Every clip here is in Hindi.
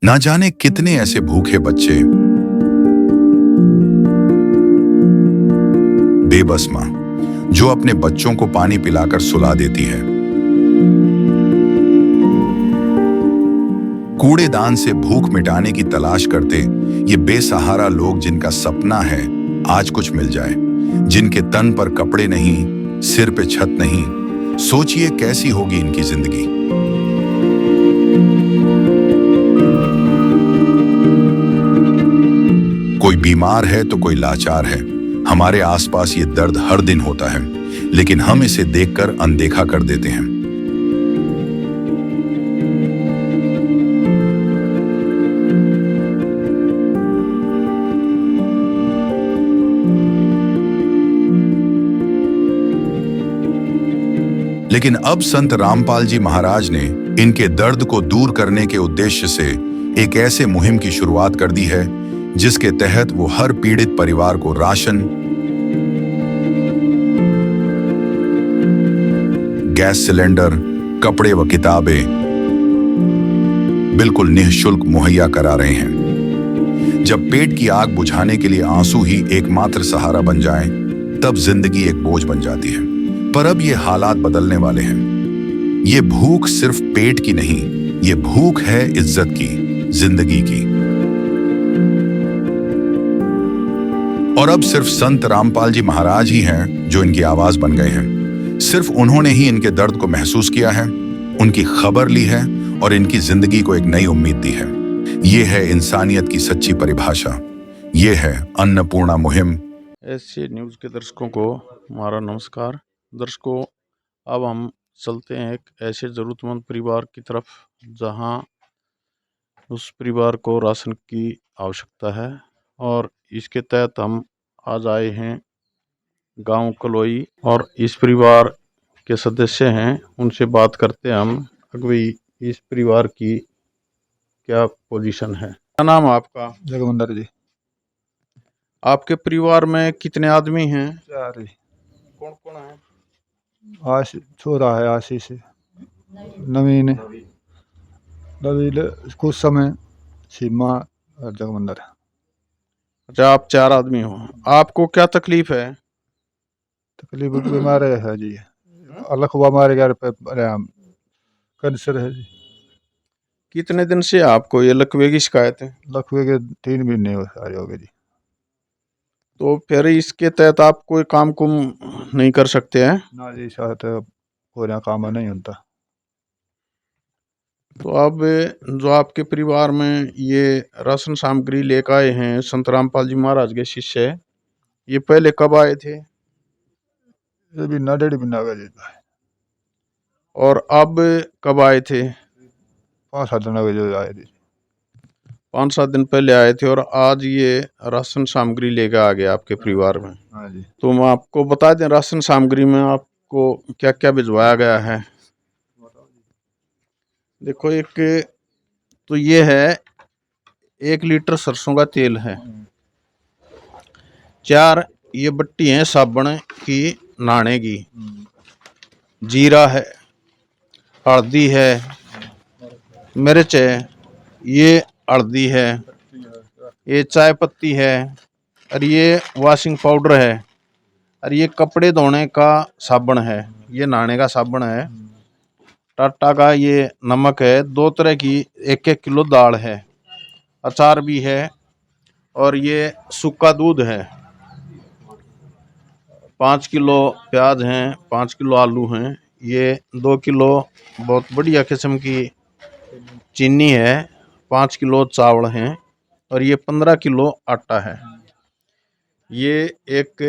ना जाने कितने ऐसे भूखे बच्चे, बेबस मां जो अपने बच्चों को पानी पिलाकर सुला देती है। कूड़ेदान से भूख मिटाने की तलाश करते ये बेसहारा लोग जिनका सपना है आज कुछ मिल जाए, जिनके तन पर कपड़े नहीं, सिर पे छत नहीं, सोचिए कैसी होगी इनकी जिंदगी। कोई बीमार है तो कोई लाचार है। हमारे आसपास ये दर्द हर दिन होता है, लेकिन हम इसे देखकर अनदेखा कर देते हैं। लेकिन अब संत रामपाल जी महाराज ने इनके दर्द को दूर करने के उद्देश्य से एक ऐसे मुहिम की शुरुआत कर दी है जिसके तहत वो हर पीड़ित परिवार को राशन, गैस सिलेंडर, कपड़े व किताबें बिल्कुल निःशुल्क मुहैया करा रहे हैं। जब पेट की आग बुझाने के लिए आंसू ही एकमात्र सहारा बन जाएं, तब जिंदगी एक बोझ बन जाती है। पर अब ये हालात बदलने वाले हैं। ये भूख सिर्फ पेट की नहीं, ये भूख है इज्जत की, जिंदगी की। और अब सिर्फ संत रामपाल जी महाराज ही हैं जो इनकी आवाज बन गए हैं। सिर्फ उन्होंने ही इनके दर्द को महसूस किया है, उनकी खबर ली है और इनकी जिंदगी को एक नई उम्मीद दी है। ये है इंसानियत की सच्ची परिभाषा। ये है अन्नपूर्णा मुहिम। ऐसे न्यूज़ के दर्शकों को हमारा नमस्कार। दर्शकों, अब हम चलते हैं एक ऐसे ज़रूरतमंद परिवार की तरफ जहां उस परिवार को राशन की आवश्यकता है, और इसके तहत हम आज आए हैं गांव कलोई, और इस परिवार के सदस्य हैं, उनसे बात करते हैं हम। अगवी इस परिवार की क्या पोजीशन है? क्या नाम है आपका? जगमंदर जी। आपके परिवार में कितने आदमी हैं? 4 जी। कौन कौन है? छोरा है आशीष, नवीन, नवीन कुछ समय, सीमा और जगमंदर। अच्छा, आप 4 आदमी हो। आपको क्या तकलीफ है? तकलीफ बीमार है जी, अलग हुआ हमारे घर पे कैंसर है जी। कितने दिन से आपको ये लकवे की शिकायत है? लकवे के 3 महीने हो गए जी। तो फिर इसके तहत आप कोई काम कुम नहीं कर सकते हैं? ना जी, साथ कोई काम नहीं होता। तो अब जो आपके परिवार में ये राशन सामग्री लेकर आए हैं संत रामपाल जी महाराज के शिष्य, ये पहले कब आए थे? ये भी ना 1.5 महीना हो गया जी। और अब कब आए थे? 5-7 दिन हो गए जो आए जी। 5-7 दिन पहले आए थे, और आज ये राशन सामग्री लेकर आ गया आपके परिवार में। हाँ जी। तो मैं आपको बता दें, राशन सामग्री में आपको क्या क्या भिजवाया गया है। देखो, एक तो ये है 1 लीटर सरसों का तेल है, 4 ये बट्टी है साबुन की नहाने की, जीरा है, हल्दी है, मिर्च है, ये हल्दी है, ये चाय पत्ती है, और ये वॉशिंग पाउडर है, और ये कपड़े धोने का साबुन है, ये नहाने का साबुन है। टाटा का ये नमक है, 2 तरह की 1-1 किलो दाल है, अचार भी है, और ये सूखा दूध है, 5 किलो प्याज हैं, 5 किलो आलू हैं, ये 2 किलो बहुत बढ़िया किस्म की चीनी है, 5 किलो चावल हैं, और ये 15 किलो आटा है। ये एक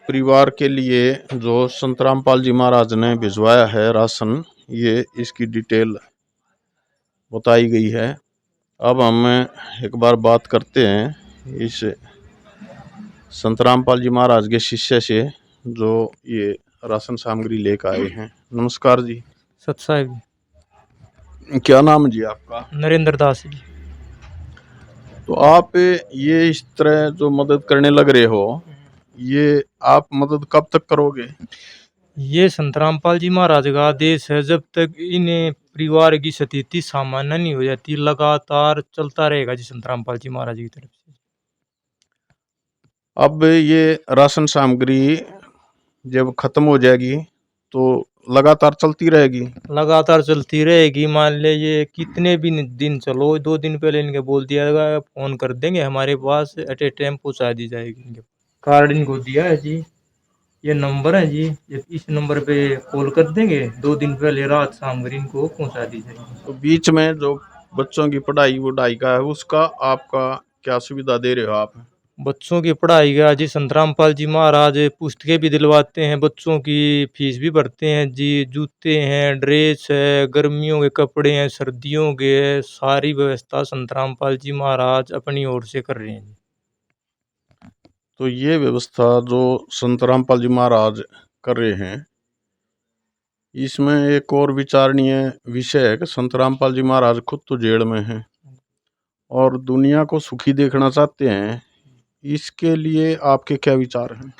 परिवार के लिए जो संत रामपाल जी महाराज ने भिजवाया है राशन, ये इसकी डिटेल बताई गई है। अब हम एक बार बात करते हैं इस संत रामपाल जी महाराज के शिष्य से जो ये राशन सामग्री लेकर आए हैं। नमस्कार जी। सत साहिब जी। क्या नाम है जी आपका? नरेंद्र दास जी। तो आप ये इस तरह जो मदद करने लग रहे हो, ये आप मदद कब तक करोगे? ये संत रामपाल जी महाराज का आदेश है, जब तक इन्हें परिवार की स्थिति सामान्य नहीं हो जाती, लगातार चलता रहेगा जी संत रामपाल जी महाराज की तरफ से। अब ये राशन सामग्री जब खत्म हो जाएगी तो लगातार चलती रहेगी। लगातार चलती रहेगी। मान लीजिए कितने भी दिन चलो, 2 दिन पहले इनके बोल दिया गया फोन कर देंगे हमारे पास, एट ए टाइम पहुँचा दी जाएगी। इनके कार्ड इनको दिया है जी, ये नंबर है जी, ये इस नंबर पे कॉल कर देंगे, 2 दिन पहले रात सामग्री इनको पहुँचा दी जाएगी। तो बीच में जो बच्चों की पढ़ाई वढ़ाई का है उसका आपका क्या सुविधा दे रहे हो आप? बच्चों की पढ़ाई का जी संत रामपाल जी महाराज पुस्तकें भी दिलवाते हैं, बच्चों की फीस भी भरते हैं जी, जूते हैं, ड्रेस है, गर्मियों के कपड़े हैं, सर्दियों के है, सारी व्यवस्था संत रामपाल जी महाराज अपनी ओर से कर रहे हैं जी। तो ये व्यवस्था जो संत रामपाल जी महाराज कर रहे हैं, इसमें एक और विचारणीय विषय है कि संत रामपाल जी महाराज खुद तो जेल में हैं और दुनिया को सुखी देखना चाहते हैं। इसके लिए आपके क्या विचार हैं?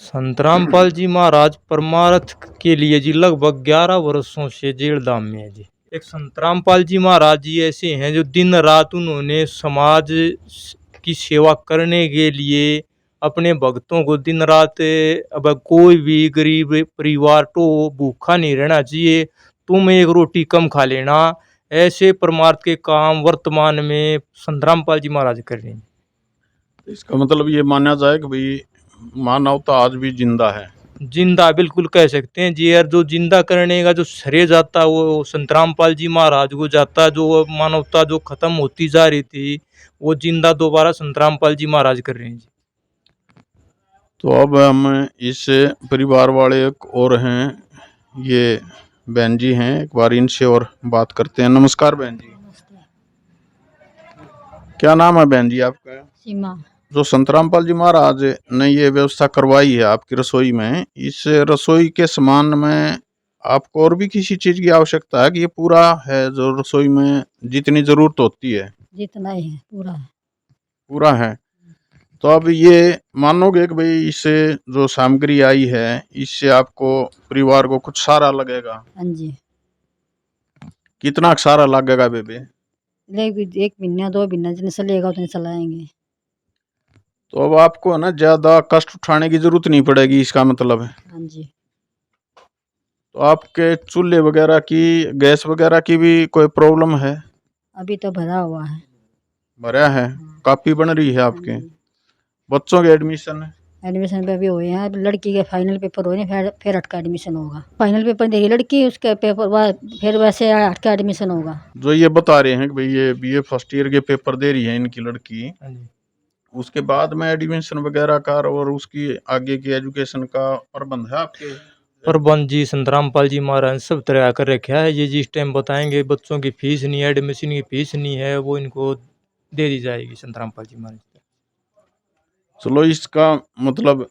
संत रामपाल जी महाराज परमार्थ के लिए जी लगभग 11 वर्षों से जेल धाम में है जी। एक संत रामपाल जी महाराज जी ऐसे हैं जो दिन रात उन्होंने समाज की सेवा करने के लिए अपने भक्तों को दिन रात, अब कोई भी गरीब परिवार तो भूखा नहीं रहना चाहिए, तुम एक रोटी कम खा लेना, ऐसे परमार्थ के काम वर्तमान में संत रामपाल जी महाराज कर रहे हैं। इसका मतलब ये माना जाए कि भाई मानवता आज भी जिंदा है। जिंदा बिल्कुल कह सकते हैं जी। यार जो जिंदा करने का जो श्रेय जाता वो संत रामपाल जी महाराज को जाता, जो मानवता जो खत्म होती जा रही थी वो जिंदा दोबारा संत रामपाल जी महाराज कर रहे हैं जी। तो अब हम इस परिवार वाले एक और हैं, ये बहन जी हैं, एक बार इनसे और बात करते हैं। नमस्कार बहन जी, क्या नाम है बहन जी आपका? सीमा। जो संत रामपाल जी महाराज ने ये व्यवस्था करवाई है आपकी रसोई में, इस रसोई के सामान में आपको और भी किसी चीज की आवश्यकता है कि ये पूरा है जो रसोई में जितनी जरूरत होती है? जितना ही है पूरा है। पूरा है। तो अब ये मानोगे कि भाई इससे जो सामग्री आई है इससे आपको परिवार को कुछ सारा लगेगा? हाँ जी, कितना सारा लगेगा बेबे? लेकिन 1 महीना 2 महीना जितने चलेगा उतने चलाएंगे। तो अब आपको है ना ज्यादा कष्ट उठाने की जरूरत नहीं पड़ेगी, इसका मतलब है। हाँ जी। तो आपके चूल्हे वगैरह की, गैस वगैरह की भी कोई प्रॉब्लम है? अभी तो भरा हुआ है। भरा है, काफी बन रही है आपके। बच्चों के एडमिशन? एडमिशन पे भी हुए हैं। अब लड़की के फाइनल पेपर हुए हैं, फिर हट का एडमिशन होगा। फाइनल पेपर देगी लड़की, उसके पेपर बाद फिर वैसे हट का एडमिशन होगा। जो ये बता रहे हैं कि भाई ये बीए फर्स्ट ईयर के पेपर दे रही है इनकी लड़की, हाँ जी। उसके बाद में एडमिशन वगैरह का और उसकी आगे की एजुकेशन का प्रबंध है आपके? प्रबंध जी संत रामपाल जी महाराज सब तरह कर रखा है। ये जिस टाइम बताएंगे बच्चों की फीस नहीं है, एडमिशन की फीस नहीं है, वो इनको दे दी जाएगी संत रामपाल जी महाराज। चलो, इसका मतलब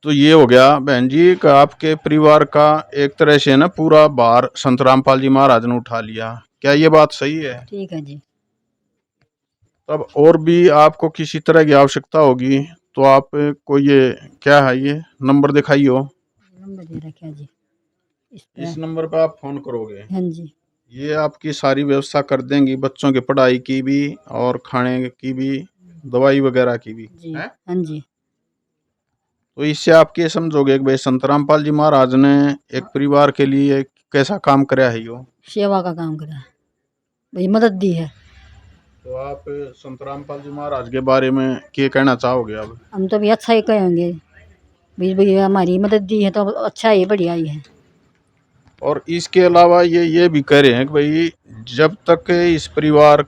तो ये हो गया बहन जी कि आपके परिवार का एक तरह से ना पूरा भार संत रामपाल जी महाराज ने उठा लिया। क्या ये बात सही है? ठीक है जी। तब और भी आपको किसी तरह की आवश्यकता होगी तो आप को ये क्या है, ये नंबर दिखाइए। नंबर दे रखा है जी इस पे। इस नंबर पर आप फोन करोगे? हाँ जी। ये आपकी सारी व्यवस्था कर देंगी, बच्चों की पढ़ाई की भी और खाने की भी, दवाई वगैरह की भी जी है? हाँ जी। तो इससे आप ये समझोगे कि भाई संत रामपाल जी महाराज ने एक परिवार के लिए कैसा काम कराया है यो? सेवा का काम करा है भाई, मदद दी है। तो आप संत रामपाल जी महाराज के बारे में क्या कहना चाहोगे? अब हम तो भी अच्छा ही कहेंगे भाई, भैया हमारी मदद दी है तो अच्छा ही बढ़िया ही है। और इसके अलावा ये भी कह रहे हैं कि भाई जब तक इस परिवार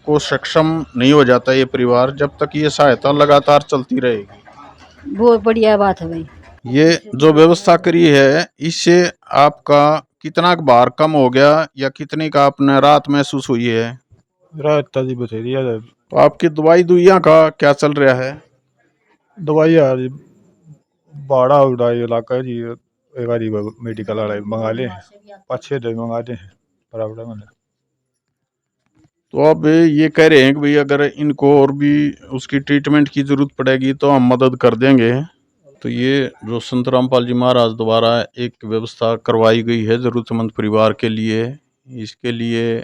को सक्षम नहीं हो जाता ये परिवार, जब तक ये सहायता लगातार चलती रहेगी। बहुत बढ़िया बात है भाई। ये जो व्यवस्था करी है इससे आपका कितना भार कम हो गया या कितनी का आपने राहत महसूस हुई है? रात जी बथेरी है। तो आपकी दवाई दुइया का क्या चल रहा है? दवाई यार बाड़ा उड़ा इलाका है जी, एक बारी मेडिकल वाला मंगा ले, 5-6 दिन मंगा दे बराबर मैंने। तो अब ये कह रहे हैं कि भाई अगर इनको और भी उसकी ट्रीटमेंट की जरूरत पड़ेगी तो हम मदद कर देंगे। तो ये जो संत रामपाल जी महाराज द्वारा एक व्यवस्था करवाई गई है जरूरतमंद परिवार के लिए, इसके लिए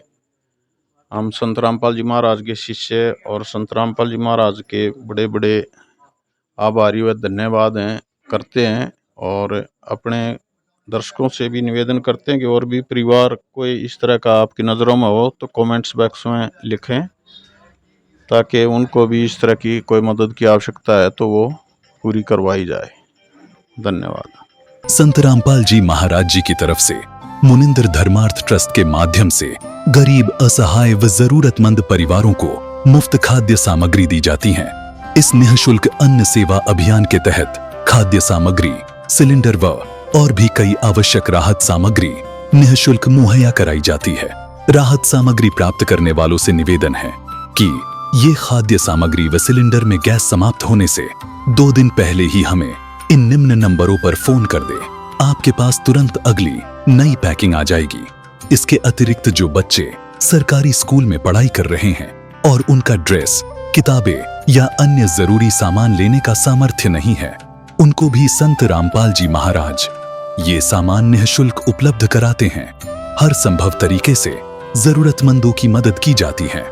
हम संत रामपाल जी महाराज के शिष्य और संत रामपाल जी महाराज के बड़े बड़े आभारी व धन्यवाद करते हैं, और अपने दर्शकों से भी निवेदन करते हैं कि और भी परिवार कोई इस तरह का आपकी नज़रों में हो तो कमेंट्स बॉक्स में लिखें, ताकि उनको भी इस तरह की कोई मदद की आवश्यकता है तो वो पूरी करवाई जाए। धन्यवाद। संत रामपाल जी महाराज जी की तरफ से मुनिंदर धर्मार्थ ट्रस्ट के माध्यम से गरीब, असहाय व जरूरतमंद परिवारों को मुफ्त खाद्य सामग्री दी जाती है। इस निःशुल्क अन्न सेवा अभियान के तहत खाद्य सामग्री, सिलेंडर व और भी कई आवश्यक राहत सामग्री निःशुल्क मुहैया कराई जाती है। राहत सामग्री प्राप्त करने वालों से निवेदन है कि ये खाद्य सामग्री व सिलेंडर में गैस समाप्त होने से 2 दिन पहले ही हमें इन निम्न नंबरों पर फोन कर दे। आपके पास तुरंत अगली नई पैकिंग आ जाएगी। इसके अतिरिक्त जो बच्चे सरकारी स्कूल में पढ़ाई कर रहे हैं और उनका ड्रेस, किताबें या अन्य जरूरी सामान लेने का सामर्थ्य नहीं है, उनको भी संत रामपाल जी महाराज ये सामान निःशुल्क उपलब्ध कराते हैं। हर संभव तरीके से जरूरतमंदों की मदद की जाती है।